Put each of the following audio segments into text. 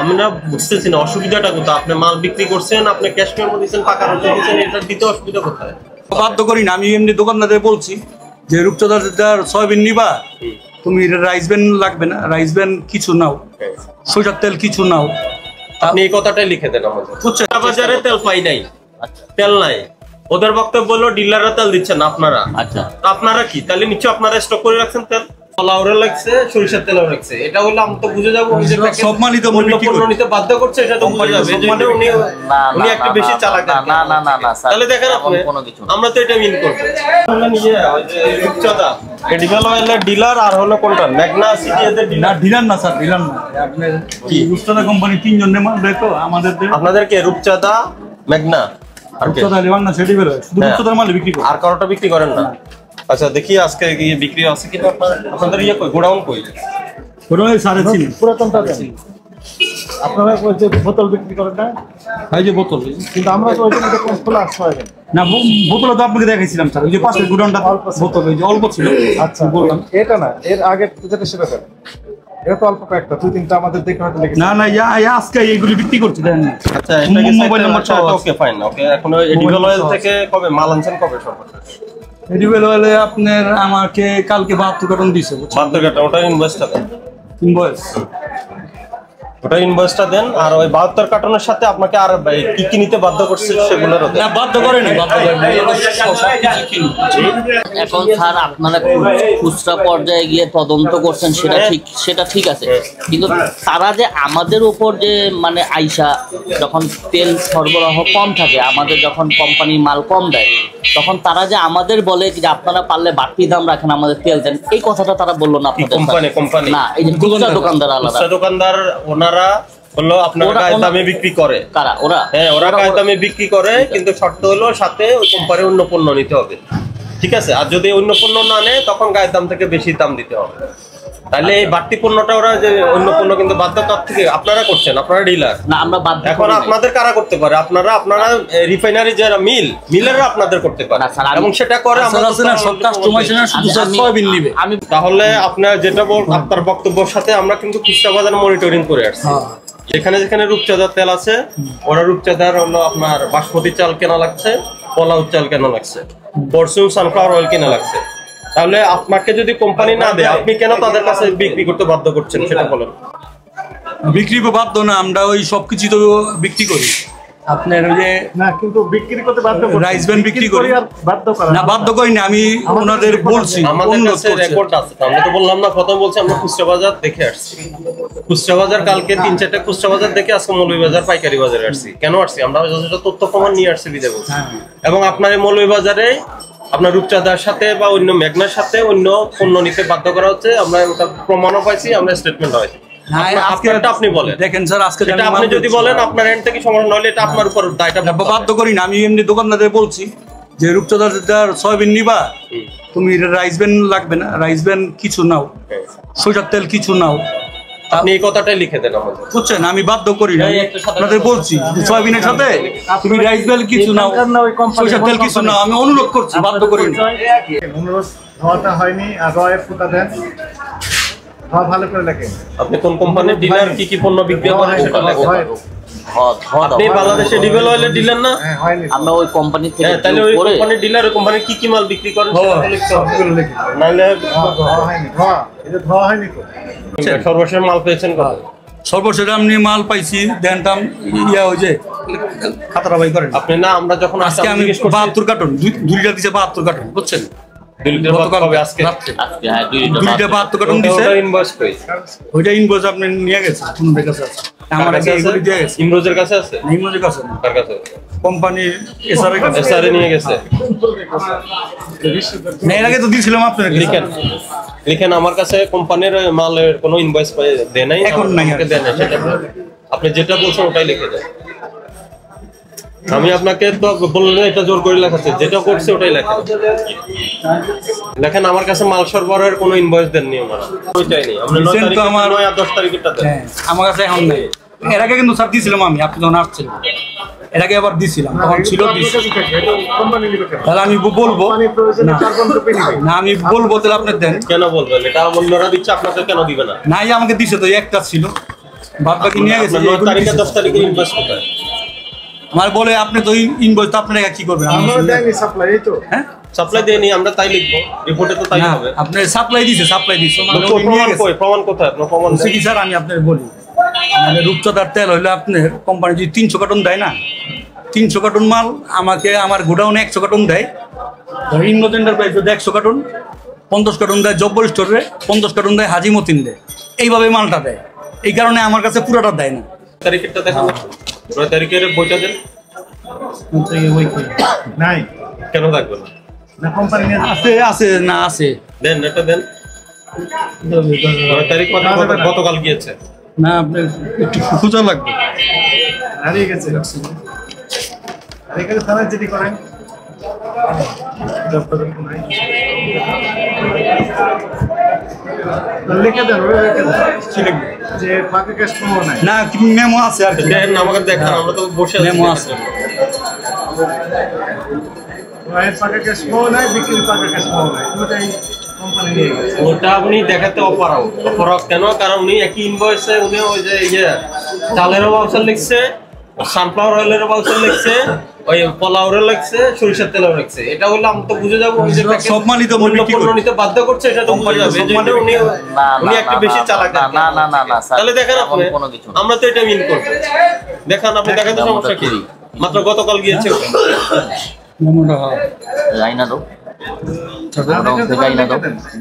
আমরা বুঝতেছি না অসুবিধাটা কোথায়। আপনি মাল বিক্রি করছেন, আপনি ক্যাশ মেমো দিচ্ছেন, টাকা রসিদ দিচ্ছেন, এটা দিতে অসুবিধা কোথায়? বাধ্য করি না, আমি এমনি দোকানদারদের বলছি যে রূপচাঁদার সয়াবিন নিবা, তুমি রাইস ব্যান লাগবে না, রাইস ব্যান কিছু নাও, সরিষার তেল কিছু নাও। আপনি এই কথাটাই লিখে দেন আমাদের। বাজারে তেল পাই নাই, তেল নাই, ওদের বক্তব্য বললো ডিলাররা তেল দিচ্ছেন আপনারা। আচ্ছা, আপনারা কি তাহলে নিশ্চয় আপনারা স্টক করে রাখছেন তেল? লাউরে লাগছে, সরিষার তেলও লাগছে, এটা হলে আমি তো বুঝে যাবো সব মালই তো নিতে বাধ্য করছে, এটা তো বুঝে যাবে যে উনি একটু বেশি চালাক। না না না না তাহলে দেখেন আপনি, আমরা তো এটা মিন করব। রূপচাঁদা এডিবল অয়েলের ডিলার আর হলো কোনটা ম্যাগনা সিটি এদের ডিলার? ডিলার না স্যার, ডিলার না, আপনার কি রূপচাঁদা কোম্পানি তিনজন মাল দেয় তো আমাদের। আপনাদেরকে রূপচাঁদা, ম্যাগনা আর রূপচাঁদা লিভার না সেটি বের হয়, শুধু রূপচাঁদার মাল বিক্রি করেন, আর কারোটা বিক্রি করেন না? আচ্ছা দেখি আজকে গিয়ে বিক্রি আছে কিনা। আপনাদের ইয়ে কই, গোডাউন কই? গোডাউনে সাড়ে ছিল পুরাতনটা আছে। আপনারা ওই যে বোতল বিক্রি করেন না? এই যে বোতল, কিন্তু আমরা তো ওইখানে কোন খোলা আছে না, বোতল তো আপনাকে দেখাইছিলাম স্যার, ওই যে পাশের গোডাউনটা বোতল ওই যে অল্প ছিল। আচ্ছা বললাম এটা না, এর আগে যেটা সেটা স্যার, এটা তো অল্প কয়েকটা, দুই তিনটা আমাদের দেখে হয়তো লেগেছে। না না আজকে এইগুলি বিক্রি করতে দেন। আচ্ছা এটা কি মোবাইল নাম্বার সব? ওকে ফাইন, ওকে। এখন এডিবল অয়েল থেকে কবে মাল আনছেন, কবে সর্বশেষ? এডিবল অয়েলে আপনার আমাকে কালকে 72 কার্টন দিয়েছে। 72 কার্টন, ওটা ইনভয়েসটা দেন। ইনভয়েস, ওটা ইনভয়েসটা দেন। আর ওই 72 কার্টনের সাথে আপনাকে আর কি কি নিতে বাধ্য করছে সেগুলোর না বাধ্য করেন, বাধ্য করেন। এখন স্যার আপনারা খুচরা পর্যায়ে গিয়ে তদন্ত করছেন, সেটা ঠিক আছে, কিন্তু তারা যে আমাদের উপর যে মানে আইসা যখন তেল সরবরাহ কম থাকে, আমাদের যখন কোম্পানির মাল কম দেয়, তখন তারা যে আমাদের বলে যে আপনারা পারলে বাড়তি দাম রাখেন, আমাদের তেল দেন, এই কথাটা তারা বললো না আপনাদের? কোম্পানি না, এই যে খুচরা দোকানদার আলাদা। খুচরা দোকানদার ওনারা বললো আপনারা গায়ে দামে বিক্রি করে। কারা? ওরা। হ্যাঁ, ওরা গায়ে দামে বিক্রি করে, কিন্তু শর্ত হলো সাথে ওই কোম্পানির অন্য পণ্য নিতে হবে, ঠিক আছে? আর যদি অন্য পণ্য না নেয় তখন গায়ের দাম থেকে বেশি দাম দিতে হবে। তাহলে এই বাড়তি পণ্যটা ওরা যে অন্য পণ্য কিন্তু বাধ্যতার থেকে আপনারা করছেন, আপনারা ডিলার না, আমরা বাধ্য। এখন আপনাদের কারা করতে পারে? আপনারা রিফাইনারি যারা মিলেররা আপনাদের করতে পারে, এবং সেটা করে আমি। তাহলে আপনার যেটা আপনার বক্তব্যের সাথে আমরা কিন্তু খুচরা বাজার মনিটরিং করে আসছি। যেখানে যেখানে রূপচাঁদার তেল আছে, ওরা রূপচাঁদার হলো আপনার বাসমতি চাল কেনা লাগছে, পোলাও চাল কেনা লাগছে, ফরচুন সানফ্লাওয়ার অয়েল কেনা লাগছে। তাহলে আপনাকে যদি কোম্পানি না দেয়, আপনি কেন তাদের কাছে বিক্রি করতে বাধ্য করছেন সেটা বলেন। বিক্রি বাধ্য না, আমরা ওই সবকিছু তো বিক্রি করি। আপনার ওই যে না, কিন্তু বিক্রি করতে বাধ্য করি, রাইস ব্যান বিক্রি করি আর বাধ্য করা না, বাধ্য করি না, আমি ওনাদের বলছি। আমাদের কাছে রেকর্ড আছে, আমরা তো বললাম না, প্রথম বলছি আমরা খুচরা বাজার দেখে আসছি। খুচরা বাজার কালকে 3-4টা খুচরা বাজার দেখে আজকে মৌলভীবাজার পাইকারি বাজারে আসছি। কেন আসছি? আমরা যথেষ্ট তথ্য প্রমাণ নিয়ে আসছি বিদে বলছি। এবং আপনার এই মৌলভীবাজারে আপনার রূপচাঁদার সাথে বা অন্য মেঘনার সাথে অন্য পণ্য নিতে বাধ্য করা হচ্ছে, আমরা ওটা প্রমাণও পাইছি, আমরা স্টেটমেন্ট হয়েছি। আপনি বলেন, দেখেন স্যার, আজকে আপনি যদি বলেন আপনার এন্ড থেকে সমস্যা হলে এটা আপনার উপর দায়টা। বাধ্য করি না, আমি এমনি দোকানদারদের বলছি যে রূপচাঁদার সয়াবিন নিবা, তুমি রাইস ব্যান লাগবে না, রাইস ব্যান কিছু নাও, সরিষার তেল কিছু নাও। আপনি এই কথাটাই লিখে দেন আমাদের, বুঝছেন? আমি বাধ্য করি না, আপনাদের বলছি সয়াবিনের সাথে তুমি রাইস ব্যান কিছু নাও, সরিষার তেল কিছু নাও। আমি অনুরোধ করছি, বাধ্য করি না। অনুরোধ হওয়াটা হয়নি, আর রয়ের ফুটা দেন, ভালো করে লেখেন। আপনি কোন কোম্পানির ডিলার, কি কি পণ্য বিক্রি করেন সেটা লেখেন। আপনি বাংলাদেশে এডিবল অয়েলের ডিলার না? আমরা ওই কোম্পানি থেকে, তাহলে ওই কোম্পানির ডিলার, ওই কোম্পানির কি কি মাল বিক্রি করেন সেটা লিখতে হবে, নাহলে ধোয়া হয়নি তো। সর্বশেষ মাল পেয়েছেন কত? সর্বশেষ আমি মাল পাইছি দেনতাম ইয়া ওই যে খাতারা বাই করেন আপনি না। আমরা যখন আজকে আমি 72 কার্টন, 2 লিটার দিছে 72 কার্টন, বুঝছেন? 2 লিটার কবে? আজকে হ্যাঁ 2 লিটার 72 কার্টন দিছে। ওটা ইনভয়েস কই? ওইটা ইনভয়েস আপনি নিয়ে গেছেন, কোন কাছে আছে? আমার কাছে এগুলি দিয়ে গেছে। ইমরোজের কাছে আছে? ইমরোজের কাছে না, কার কাছে? কোম্পানির এসআর এর কাছে। এসআর নিয়ে গেছে না, এর আগে তো দিয়েছিলাম আপনাকে। লিখেন আমার কাছে কোম্পানির মালের কোনো ইনভয়েস দেয় নাই, এখন আমাকে দেন না, সেটা আপনি যেটা বলছেন ওটাই লিখে দেন। আমি আপনাকে তো বললেন এটা জোর করে লেখাচ্ছে, যেটা করছে ওটাই লেখেন। লেখেন আমার কাছে মাল সরবরাহের কোনো ইনভয়েস দেননি ওনারা, ওইটাই নেই। আমরা 9 তারিখ, আমার 9 আর 10 তারিখেরটা দেন। আমার কাছে এখন নেই, এর আগে কিন্তু স্যার দিয়েছিলাম আমি, আপনি যখন আসছিলেন এর আগে আবার দিয়েছিলাম, তখন ছিল। তাহলে আমি বলবো না, আমি বলবো তাহলে আপনি দেন। কেন বলবেন? এটা অন্যরা দিচ্ছে, আপনাকে কেন দিবে না? নাই, আমাকে দিছে তো, একটা ছিল, বাদ বাকি নিয়ে গেছে। 9 তারিখে 10 তারিখের ইনভয়েস কোথায়? আমার বলে আপনি তো ইনভয়েস তো আপনারা কি করবেন? আমরা দেয়নি সাপ্লাই, এই তো হ্যাঁ সাপ্লাই দেয়নি, আমরা তাই লিখবো রিপোর্টে, তো তাই হবে। আপনি সাপ্লাই দিছে প্রমাণ কোথায়? আপনার প্রমাণ কি স্যার? আমি আপনাকে বলি, মানে রূপচাঁদার তেল হইলে আপনার কোম্পানি যদি 300 কার্টন দেয় না, 300 কার্টন মাল আমাকে আমার গোডাউনে 100 কার্টন দেয়, ইন্ডোজেন্ডার প্রাইস 100 কার্টন, 50 কার্টন দেয় জব্বর স্টোরে, 50 কার্টন দেয় হাজি মতিন দেয়, এইভাবে মালটা দেয়। এই কারণে আমার কাছে পুরোটা দেয় না। তারিখেরটা দেখেন, 9 তারিখের বইটা দেন। নাই, কেন থাকবে না? না কোম্পানি আছে না আছে দেন, এটা দেন। 9 তারিখ মানে গতকাল গিয়েছে না, আপনার একটু খুঁজা লাগবে। হারিয়ে গেছে, এখানে থানায় জিডি করেন। লিখে দেন, যে ফাঁকা ক্যাশ মেমো নাই না, মেমো আছে আর কি। দেন আমাকে দেখান, আমরা তো বসে আছি। মেমো আছে, ফাঁকা ক্যাশ মেমো নাই, বিক্রির ফাঁকা ক্যাশ মেমো নাই, ওটাই কোম্পানি নিয়ে গেছে। ওটা আপনি দেখাতে অপরাধ কেন? কারণ উনি একই ইনভয়েসে উনি ওই যে চালেরও ভাউচার লিখছে, সানফ্লাওয়ার অয়েলের ভাউচার লিখছে, ওই পোলাওরের লিখছে, সরিষার তেলের লিখছে। এটা হলে আমি তো বুঝে যাবো সব মালই তো পণ্য নিতে বাধ্য করছে, এটা তো বুঝে যাবে যে উনি একটু বেশি চালাক। না তাহলে দেখেন আপনি, আমরা তো এটা মিন করবো। দেখান আপনি, দেখাতে সমস্যা কি? মাত্র গতকাল গিয়েছে। আইনা দাও,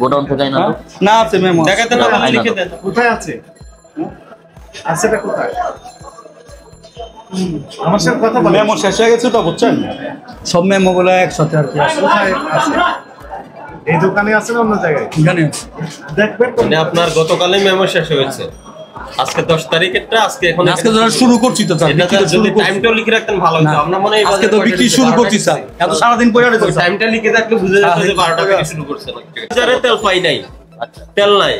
গোডাউন থেকে আইনা দাও। না আছে মেমো, দেখাতে না বলে লিখে দেন। কোথায় আছে? আছেটা কোথায়? আমার সাথে কথা বলেন। মেমো শেষ হয়ে গেছে তো, বুঝছেন? সব মেমো গুলো একসাথে আর কি আছে। কোথায় আছে? এই দোকানে আছে না অন্য জায়গায়? এখানে দেখবেন তো। মানে আপনার গতকালে মেমো শেষ হয়েছে, আজকে 10 তারিখেরটা, আজকে এখন আজকে ধর শুরু করছি তো স্যার, এটা যদি টাইমটা লিখে রাখতেন ভালো হতো। আমরা মনে হয় আজকে তো বিক্রি শুরু করছি স্যার, এত সারা দিন পরে আছে। টাইমটা লিখে রাখলে বুঝে যেত যে 12টা থেকে শুরু করছেন। বাজারে তেল পাই নাই, তেল নাই।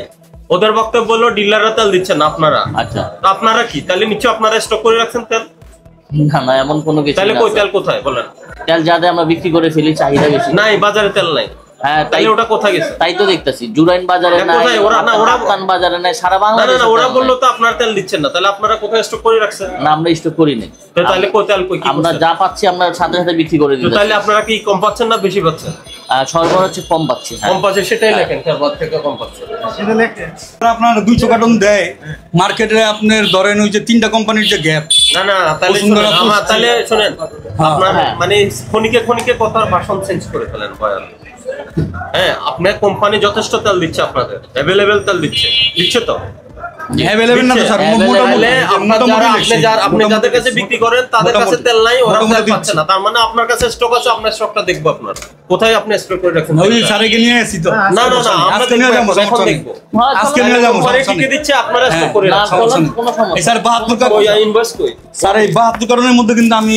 ওদের বক্তব্য বললো ডিলাররা তেল দিচ্ছেন না, আপনারা। আচ্ছা, তো আপনারা কি তাহলে নিশ্চয় আপনারা স্টক করে রাখছেন তেল? না এমন কোনো কিছু তাহলে না। কই তেল কোথায় বলেন? তেল যাতে আমরা বিক্রি করে ফেলি, চাহিদা বেশি নাই, বাজারে তেল নাই। হ্যাঁ, তাই তাহলে ওটা কোথায় গেছে? তাই তো দেখতেছি, জুরাইন বাজারে নাই, ওরা বাজারে নাই, সারা না বাংলাদেশে। ওরা বললো তো আপনারা তেল দিচ্ছেন না, তাহলে আপনারা কোথায় স্টক করে রাখছেন? না, আমরা স্টক করি নাই। তাহলে কই তেল কই? আমরা যা পাচ্ছি আমরা সাথে সাথে বিক্রি করে দিই। তাহলে আপনারা কি কম পাচ্ছেন না বেশি পাচ্ছেন? সরবরাহ হচ্ছে কম পাচ্ছি। কম পাচ্ছে সেটাই লেখেন, সরবরাহ থেকে কম পাচ্ছে। সেটা লেখে। আপনার 200 কার্টন দেয় মার্কেটে, আপনার ধরেন ওই যে 3টা কোম্পানির যে গ্যাপ। না তাহলে শুনেন, আপনার মানে ক্ষণিকে কথার ভাষণ চেঞ্জ করে ফেলেন বয়ান। হ্যাঁ, আপনার কোম্পানি যথেষ্ট তেল দিচ্ছে, আপনাদের অ্যাভেলেবেল তেল দিচ্ছে তো? অ্যাভেলেবল না তো স্যার, আপনি যাদের কাছে বিক্রি করেন তাদের কাছে তেল নাই, ওরা তেল পাচ্ছে না। তার মানে আপনার কাছে স্টক আছে, আপনার স্টকটা দেখবো আপনার কোথায় আপনি স্টক করে রাখছেন। ওই স্যারকে নিয়ে আসি তো। না আমরা দেখবো, এখন দেখবো। আজকে নিয়ে যাবো, পরে ঠিকই দিচ্ছে, আপনারা স্টক করে রাখছেন। এই স্যার 72 কার্টন ইনভয়েস কই? স্যার এই 72 কার্টনের মধ্যে কিন্তু আমি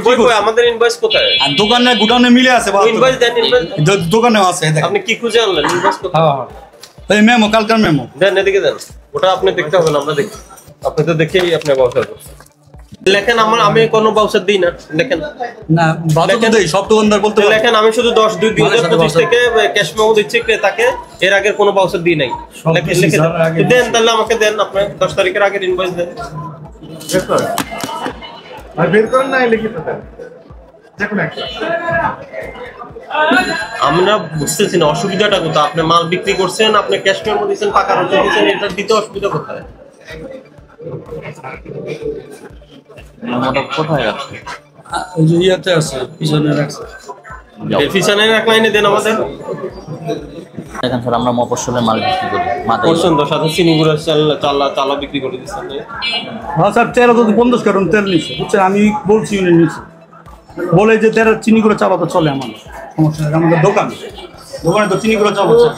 কই আমাদের ইনভয়েস কোথায়? আর দোকানে গুডাউনে মিলে আছে। ইনভয়েস দেন, ইনভয়েস দোকানেও আছে। আপনি কি খুঁজে আনলেন? ইনভয়েস কোথায়? এই মেমো, কালকার মেমো দেন, এদিকে দেন। ওটা আপনি দেখতে হবে না, আমরা দেখি। আপনি তো দেখেই আপনি বাউচার করছেন। লেখেন, আমি কোনো বাউচার দিই না, লেখেন না, বাউচার দেই সব দোকানদার বলতে। লেখেন আমি শুধু 10/2/2025 থেকে ক্যাশ মেমো দিচ্ছি ক্রেতাকে, এর আগের কোনো বাউচার দিই নাই। লিখে দেন, তাহলে আমাকে দেন, আপনি 10 তারিখের আগের ইনভয়েস দেন। আর বের করেন না, লিখিত দেন দেখুন একটা। আমরা বুঝতেছি না অসুবিধাটা কোথায়। আপনি মাল বিক্রি করছেন, আপনি ক্যাশ মেমো দিচ্ছেন, টাকা রসিদ দিচ্ছেন, এটা দিতে অসুবিধা কোথায়? কোথায় রাখছে? ওই যে ইয়াতে আছে, পিছনে রাখছে। পিছনের এক লাইনে দেন আমাদের। দেখেন স্যার, আমরা মফস্বলের মাল বিক্রি করি, করছেন তো, সাথে চিনি গুঁড়া চালা বিক্রি করে দিচ্ছেন। হ্যাঁ স্যার, 50 কার্টন তেল নিচ্ছে, বুঝছেন? আমি বলছি উনি নিচ্ছে, বলে যে 13 চিনি করে চালাতে চলে আমার সমস্যা নেই। আমাদের দোকানে তো চিনি করে চালাচ্ছে।